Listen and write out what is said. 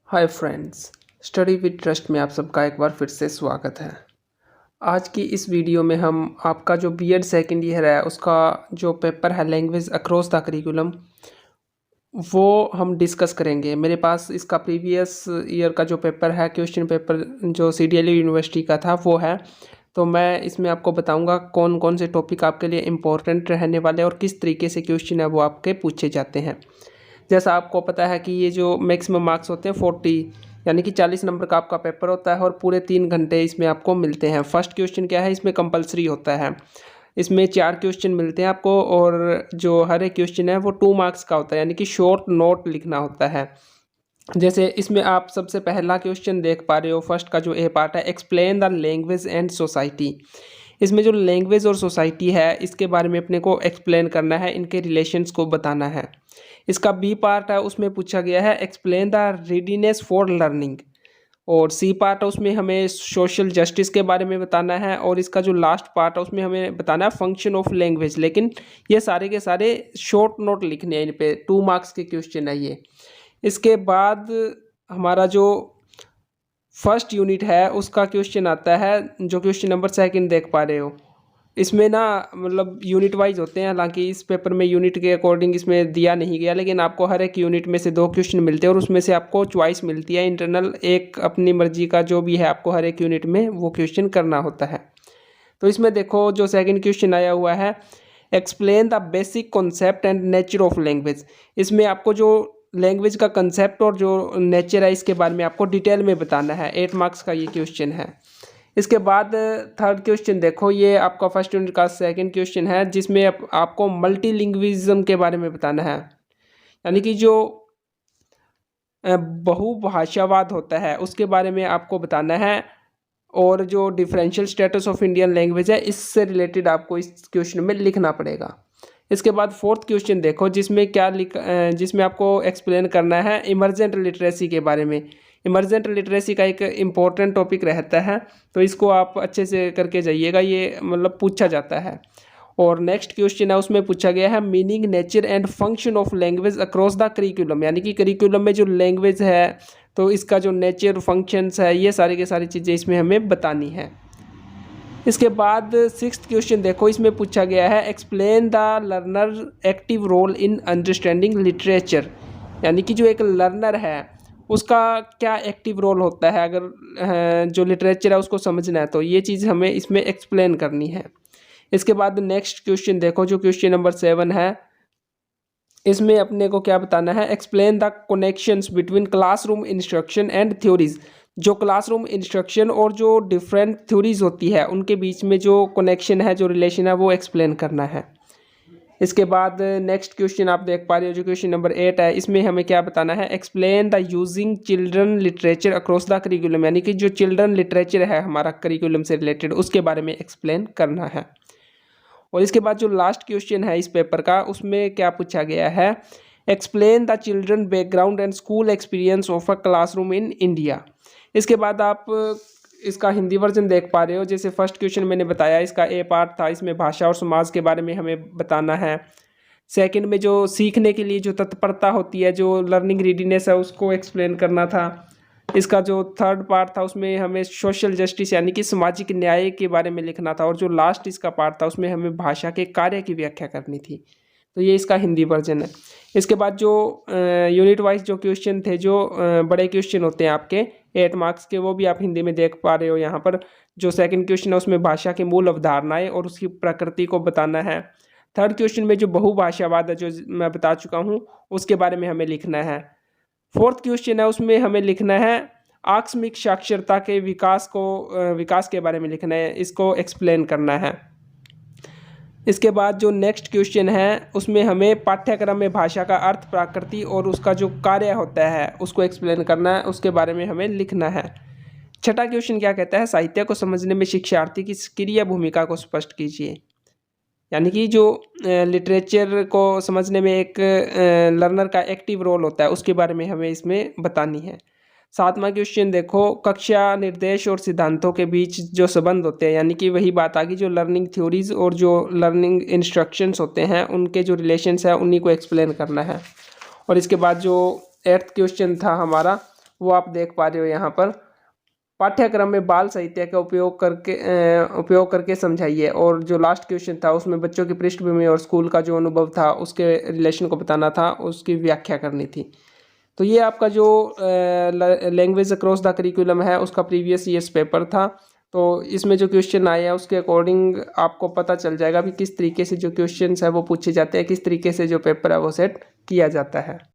Hi friends, study with trust में आप सबका एक बार फिर से स्वागत है। आज की इस वीडियो में हम आपका जो बीएड सेकेंड ईयर है उसका जो पेपर है लैंग्वेज अक्रॉस द करिकुलम वो हम डिस्कस करेंगे। मेरे पास इसका प्रीवियस ईयर का जो पेपर है, क्वेश्चन पेपर जो CDLU यूनिवर्सिटी का था वो है। तो मैं इसमें आपको बताऊंगा कौन कौन से टॉपिक आपके लिए इम्पोर्टेंट रहने वाले और किस तरीके से क्वेश्चन है वो आपके पूछे जाते हैं। जैसा आपको पता है कि ये जो मैक्सिमम मार्क्स होते हैं 40 यानी कि 40 नंबर का आपका पेपर होता है और पूरे 3 घंटे इसमें आपको मिलते हैं। फर्स्ट क्वेश्चन क्या है, इसमें कंपलसरी होता है। इसमें 4 क्वेश्चन मिलते हैं आपको और जो हर एक क्वेश्चन है वो 2 मार्क्स का होता है, यानी कि शॉर्ट नोट लिखना होता है। जैसे इसमें आप सबसे पहला क्वेश्चन देख पा रहे हो, फर्स्ट का जो ए पार्ट है, explain the language and society. इसमें जो लैंग्वेज और सोसाइटी है इसके बारे में अपने को एक्सप्लेन करना है, इनके रिलेशंस को बताना है। इसका बी पार्ट है, उसमें पूछा गया है explain the readiness for learning. और सी पार्ट है, उसमें हमें सोशल जस्टिस के बारे में बताना है। और इसका जो लास्ट पार्ट है उसमें हमें बताना है फंक्शन ऑफ लैंग्वेज। लेकिन ये सारे के सारे शॉर्ट नोट लिखने हैं, इन पे 2 मार्क्स के क्वेश्चन है ये। इसके बाद हमारा जो फर्स्ट यूनिट है उसका क्वेश्चन आता है, जो क्वेश्चन नंबर 2 देख पा रहे हो। इसमें ना मतलब यूनिट वाइज होते हैं, हालांकि इस पेपर में यूनिट के अकॉर्डिंग इसमें दिया नहीं गया, लेकिन आपको हर एक यूनिट में से 2 क्वेश्चन मिलते हैं और उसमें से आपको चॉइस मिलती है इंटरनल, एक अपनी मर्जी का जो भी है आपको हर एक यूनिट में वो क्वेश्चन करना होता है। तो इसमें देखो जो सेकंड क्वेश्चन आया हुआ है, explain the basic concept and nature of language. इसमें आपको जो लैंग्वेज का कंसेप्ट और जो नेचर है इसके बारे में आपको डिटेल में बताना है। 8 मार्क्स का ये क्वेश्चन है। इसके बाद थर्ड क्वेश्चन देखो, ये आपका फर्स्ट यूनिट का सेकंड क्वेश्चन है, जिसमें आपको मल्टीलिंग्विज्म के बारे में बताना है, यानी कि जो बहुभाषावाद होता है उसके बारे में आपको बताना है। और जो differential status of Indian language है इससे रिलेटेड आपको इस क्वेश्चन में लिखना पड़ेगा। इसके बाद फोर्थ क्वेश्चन देखो, जिसमें आपको एक्सप्लेन करना है इमर्जेंट लिटरेसी के बारे में। इमर्जेंट लिटरेसी का एक इम्पोर्टेंट टॉपिक रहता है, तो इसको आप अच्छे से करके जाइएगा, ये मतलब पूछा जाता है। और नेक्स्ट क्वेश्चन है, उसमें पूछा गया है meaning, nature and function of language across the curriculum, यानी कि करिकुलम में जो लैंग्वेज है तो इसका जो नेचर फंक्शंस है ये सारी की सारी चीज़ें इसमें हमें बतानी है। इसके बाद 6th क्वेश्चन देखो, इसमें पूछा गया है explain the learner active role in understanding literature, यानी कि जो एक लर्नर है उसका क्या एक्टिव रोल होता है अगर जो लिटरेचर है उसको समझना है, तो ये चीज़ हमें इसमें एक्सप्लेन करनी है। इसके बाद नेक्स्ट क्वेश्चन देखो, जो क्वेश्चन नंबर 7 है, इसमें अपने को क्या बताना है, explain the connections between classroom instruction and theories. जो क्लासरूम इंस्ट्रक्शन और जो डिफरेंट थ्योरीज होती है उनके बीच में जो कनेक्शन है, जो रिलेशन है, वो एक्सप्लेन करना है। इसके बाद नेक्स्ट क्वेश्चन आप देख पा रहे हो, जो क्वेश्चन नंबर 8 है, इसमें हमें क्या बताना है, explain the using children literature across the curriculum, यानी कि जो चिल्ड्रन लिटरेचर है हमारा करिकुलम से रिलेटेड उसके बारे में एक्सप्लेन करना है। और इसके बाद जो लास्ट क्वेश्चन है इस पेपर का, उसमें क्या पूछा गया है, explain the children background and school experience of a classroom in India. इसके बाद आप इसका हिंदी वर्जन देख पा रहे हो। जैसे फर्स्ट क्वेश्चन मैंने बताया, इसका ए पार्ट था, इसमें भाषा और समाज के बारे में हमें बताना है। सेकंड में जो सीखने के लिए जो तत्परता होती है, जो लर्निंग रीडीनेस है, उसको एक्सप्लेन करना था। इसका जो थर्ड पार्ट था उसमें हमें सोशल जस्टिस यानी कि सामाजिक न्याय के बारे में लिखना था। और जो लास्ट इसका पार्ट था उसमें हमें भाषा के कार्य की व्याख्या करनी थी। तो ये इसका हिंदी वर्जन है। इसके बाद जो यूनिट वाइज जो क्वेश्चन थे, जो बड़े क्वेश्चन होते हैं आपके 8 मार्क्स के, वो भी आप हिंदी में देख पा रहे हो। यहाँ पर जो सेकंड क्वेश्चन है उसमें भाषा की मूल अवधारणाएं और उसकी प्रकृति को बताना है। थर्ड क्वेश्चन में जो बहुभाषावाद है, जो मैं बता चुका हूँ, उसके बारे में हमें लिखना है। फोर्थ क्वेश्चन है, उसमें हमें लिखना है आकस्मिक साक्षरता के विकास के बारे में लिखना है, इसको एक्सप्लेन करना है। इसके बाद जो नेक्स्ट क्वेश्चन है उसमें हमें पाठ्यक्रम में भाषा का अर्थ, प्रकृति और उसका जो कार्य होता है उसको एक्सप्लेन करना है, उसके बारे में हमें लिखना है। छठा क्वेश्चन क्या कहता है, साहित्य को समझने में शिक्षार्थी की सक्रिय भूमिका को स्पष्ट कीजिए, यानी कि जो लिटरेचर को समझने में एक लर्नर का एक्टिव रोल होता है उसके बारे में हमें इसमें बतानी है। 7वां क्वेश्चन देखो, कक्षा निर्देश और सिद्धांतों के बीच जो संबंध होते हैं, यानी कि वही बात आ गई, जो लर्निंग थ्योरीज और जो लर्निंग इंस्ट्रक्शंस होते हैं उनके जो रिलेशंस है उन्हीं को एक्सप्लेन करना है। और इसके बाद जो 8th क्वेश्चन था हमारा, वो आप देख पा रहे हो यहाँ पर। पाठ्यक्रम में बाल साहित्य का उपयोग करके समझाइए। और जो लास्ट क्वेश्चन था उसमें बच्चों की पृष्ठभूमि और स्कूल का जो अनुभव था उसके रिलेशन को बताना था, उसकी व्याख्या करनी थी। तो ये आपका जो लैंग्वेज अक्रॉस द करिकुलम है उसका प्रीवियस ईयर्स पेपर था। तो इसमें जो क्वेश्चन आए हैं उसके अकॉर्डिंग आपको पता चल जाएगा कि किस तरीके से जो क्वेश्चन है वो पूछे जाते हैं, किस तरीके से जो पेपर है वो सेट किया जाता है।